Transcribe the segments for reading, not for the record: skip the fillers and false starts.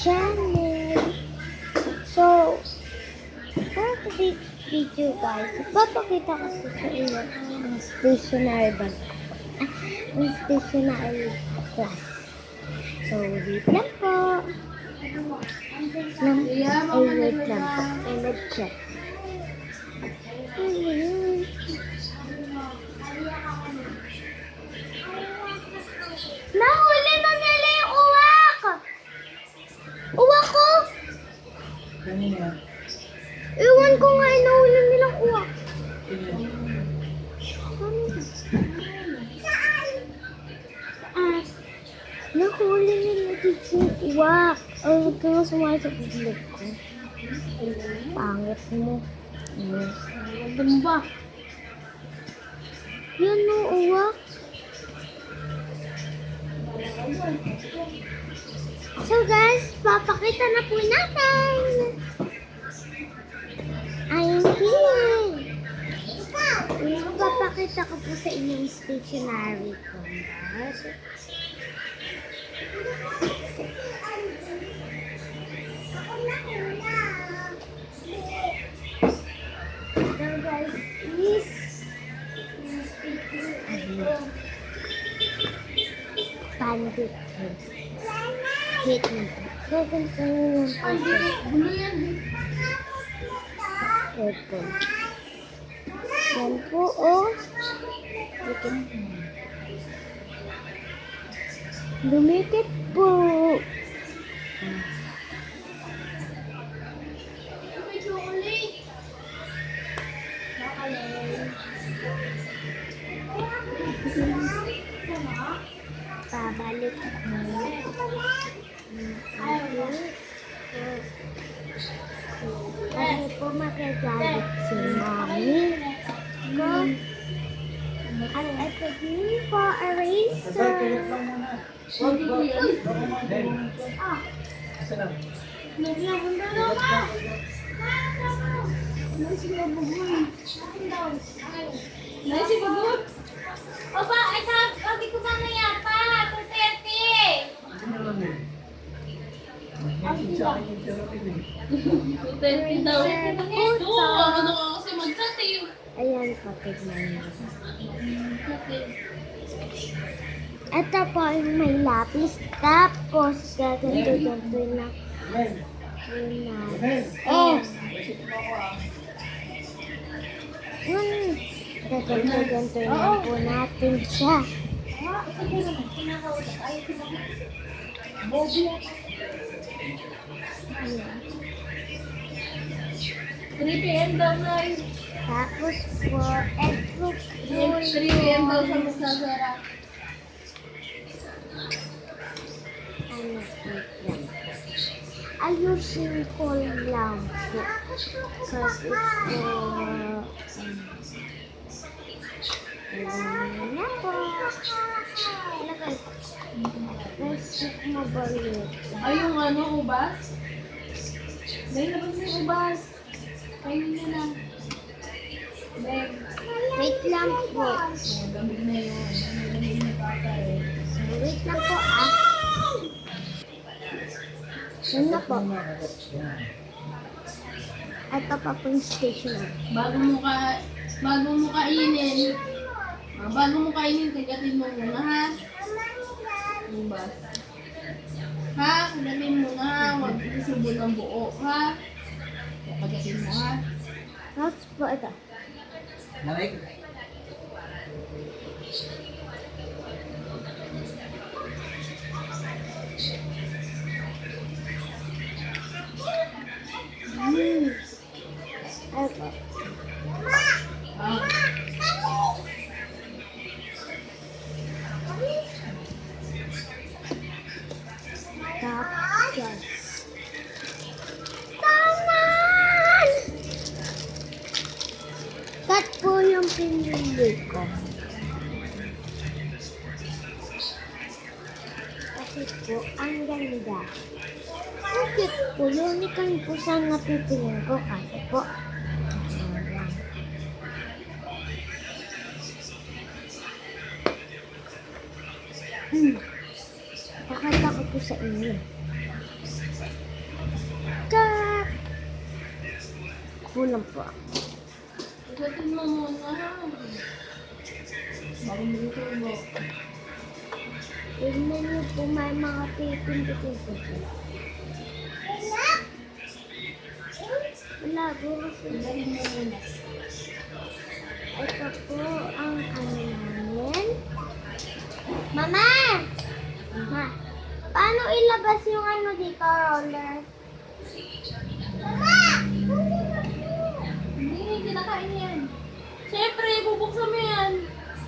channel. So, for today's video guys, ipapakita ko sa inyo ang stationary bag. Ang stationary class. So, wait lang po. Wait lang po. Ay, nag-check. Nahuli na nila yung uwak! Uwak ko! Kanina. Iwan ko nga, nahuli nilang uwak. Nahuli nila dito yung uwak. Ay, huwag ka nga sumali sa public ko. Pangit mo. Ano ba? Yan no, uwak. So guys, papakita na po natin. I'm here. Papakita ko po sa inyo yung stationery ko. Guys. So guys, please. Bandit head. Hit na po. Gaganto na lang po. Ito. Yan po, oh. Lumikit po. Pabalik mo. Kasi po magagalit si Mommy ko. Ano ito din po, eraser. Opa, ay sabi ko ba na yata? 230 daw. Oo, ano ka kasi mag-chatting. Ayan po, tignan niyo. Ito po yung may lapis. Tapos, gaganto-ganto na. Oh! Gaganto-ganto na po natin siya. Ayan. 3 PM daw na. Tapos po, ito po 3 PM daw sa magsasara. ano po yan. Ayusin ko lang po. Kasi po, na po. Kasi mabalik. Ay, yung ano, ubas? May labas na yung ubas. Kainin nyo na. Beg. Wait lang po. Gamit na yun. Gamit na pata eh. So, wait lang po ah. Yan na po. Ito pa po yung stationery. Bago mo kainin, kagatin mo muna ha. Ubas. Ha? Kagatin mo na ha. Huwag isubo ng buo ha. Kagatin mo ha. Tapos po ito. Ito. Ah. Tapos. Taman! Cut po yung pinili ko. Kasi po, ang ganda. Bakit po, unicorn po sana pipiliin ko kasi po. Pakita ko po sa inyo. Kulang po. Ugatin mo muna ha. Bago mo ito mo. Tignan niyo po, may mga tipin dito. Wala po kasi. Ugatin mo muna. Ito po ang ano namin. Mama! Ma, paano ilabas yung ano dito, roller? Hindi, kinakain yan. Siyempre, bubuksan mo yan.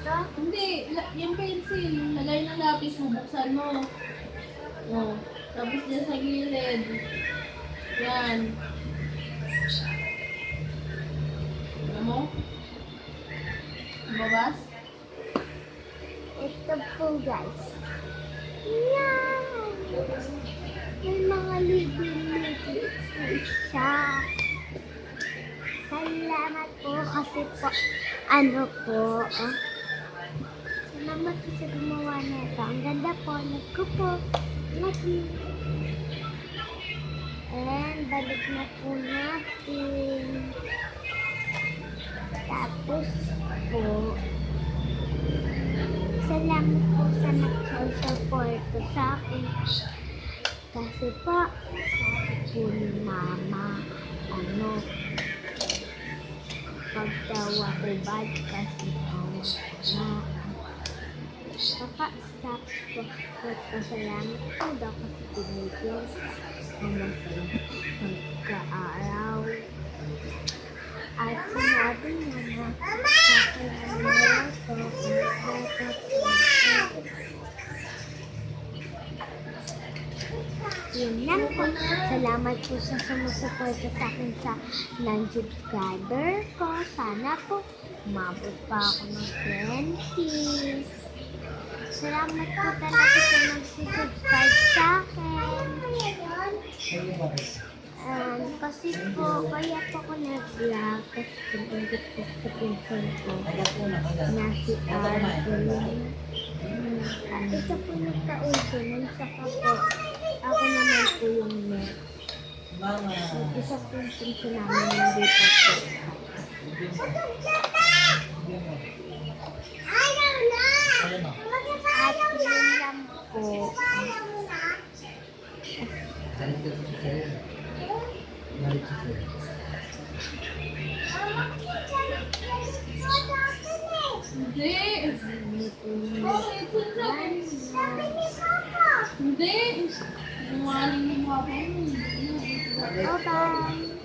Ito? Hindi, yung pencil, lagay ng lapis, bubuksan mo. Oh. Tapos dyan sa gilid. Yan. Ano mo? Babas? Ito po guys. Yan! May mga libi-libi po siya. Salamat po kasi po, ano po, salamat po sa gumawa na ito. Ang ganda po, like ko po. Lagi. And balik na po natin. Tapos po, salamat po sa nag-support ko sa akin. Kasi po, sabi po ni Mama, ano, pag daw ako bad kasi na stop po. Pasalamat po daw kasi pinigyan ng pagka-araw. At sinabi niya na kakailangan ito yun lang po. Salamat po sa sumusuporta sa akin sa non-subscriber ko. Sana po umabot pa ako ng 20. Salamat po talaga sa nag-subscribe sa akin. Kasi po, kaya po ako nag-vlog kasi pinagit ko sa pinsan ko na si Arvin. Ito po nagka-uso, saka po, ako naman po yung net. Isa po yung pinsan namin yung dito po. At yun lang po. Hindi. Bakit? Hindi. Bungaling yung mapa mo. Bye-bye.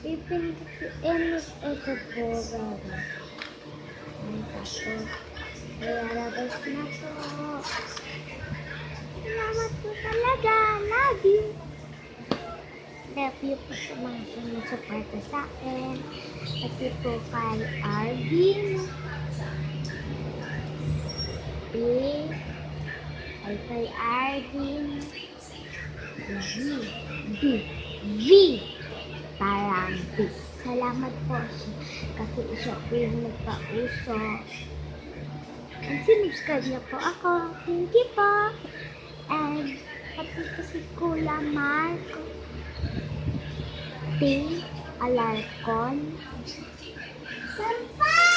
Ipindutin ito po, bago. Tapos, lalabas na po. Salamat po talaga. Love you. Love you po sa mga sumusuporta sa akin. Kasi po kay Arvin. Ay kay Arvin. V. Tarampi. Salamat po kasi siya po yung nagpa-uso. And sinubscribe niyo po ako. Thank you po. And pati po si Kuya Marco T. Alarcon.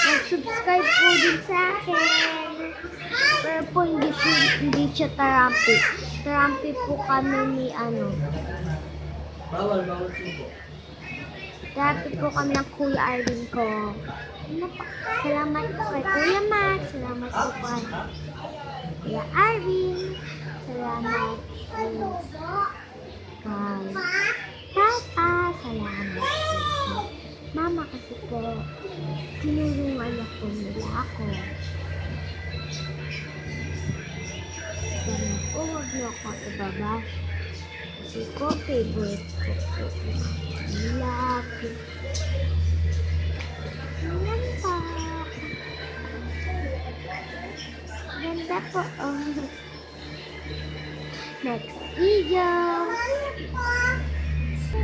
Nag-subscribe po din sa akin. Pero po hindi siya tarampi. Tarampi po kami ni ano. Bawal subo. Tarampi po kami ng Kuya Arvin ko. Salamat po kay Kuya Max. Salamat po kay Kuya Arvin. Salamat po kay Papa. Salamat po kay Mama kasi po tinulungan niya po nila ako. Sana po huwag niyo ako ibabash. Kasi ko favorite ko po. Love you. Ayan pa. Ganda po. Next video.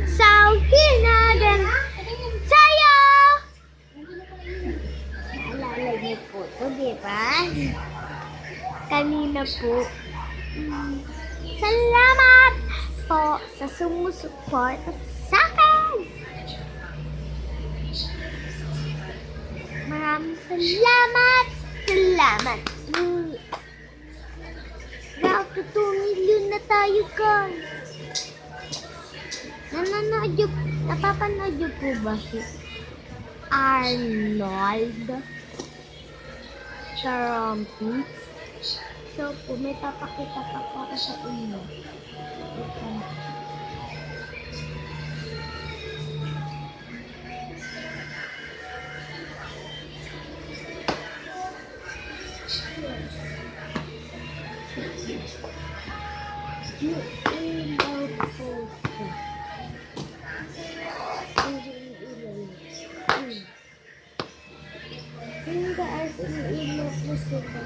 So, here na din. Sayo! Naalala niyo po ito, di ba? Kanina po. Salamat po sa sumusuporta sa akin. Maraming salamat! Salamat! Now, 2 million na tayo, guys! Napapanood niyo po ba si Arnold Charampi? So po, may papakita pa po ako sa inyo. Ito. Yung guys, iniilaw po sila.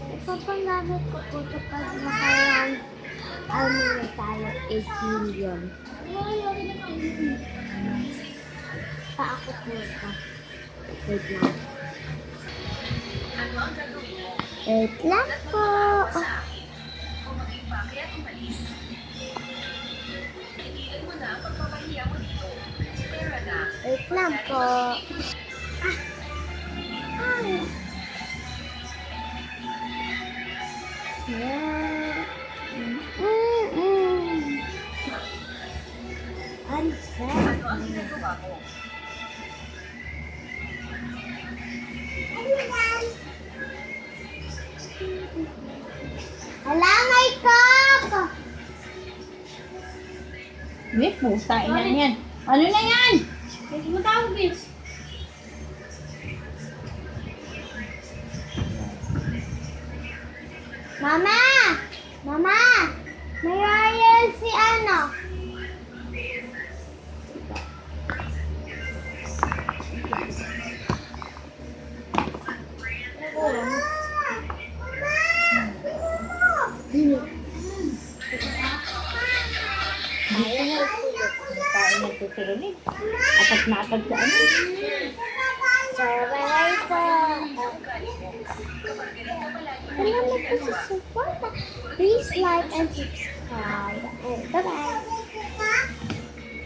Ipapangamit ko po kapag nakarang na tayo 8 million. Pa ako po ito. Wait lang. Wait lang po. Wait lang po. Ay. Yeah. Ang sarap. Hala, may cup! May puta, ina yan. Ano na yan? Hindi mo tawag, bitch. Mama! Mama! May royal si ano? Tayo nagtutuloy. Apat na agad sa ano. Sabay po. Salamat po sa support. Please like and subscribe. Bye-bye.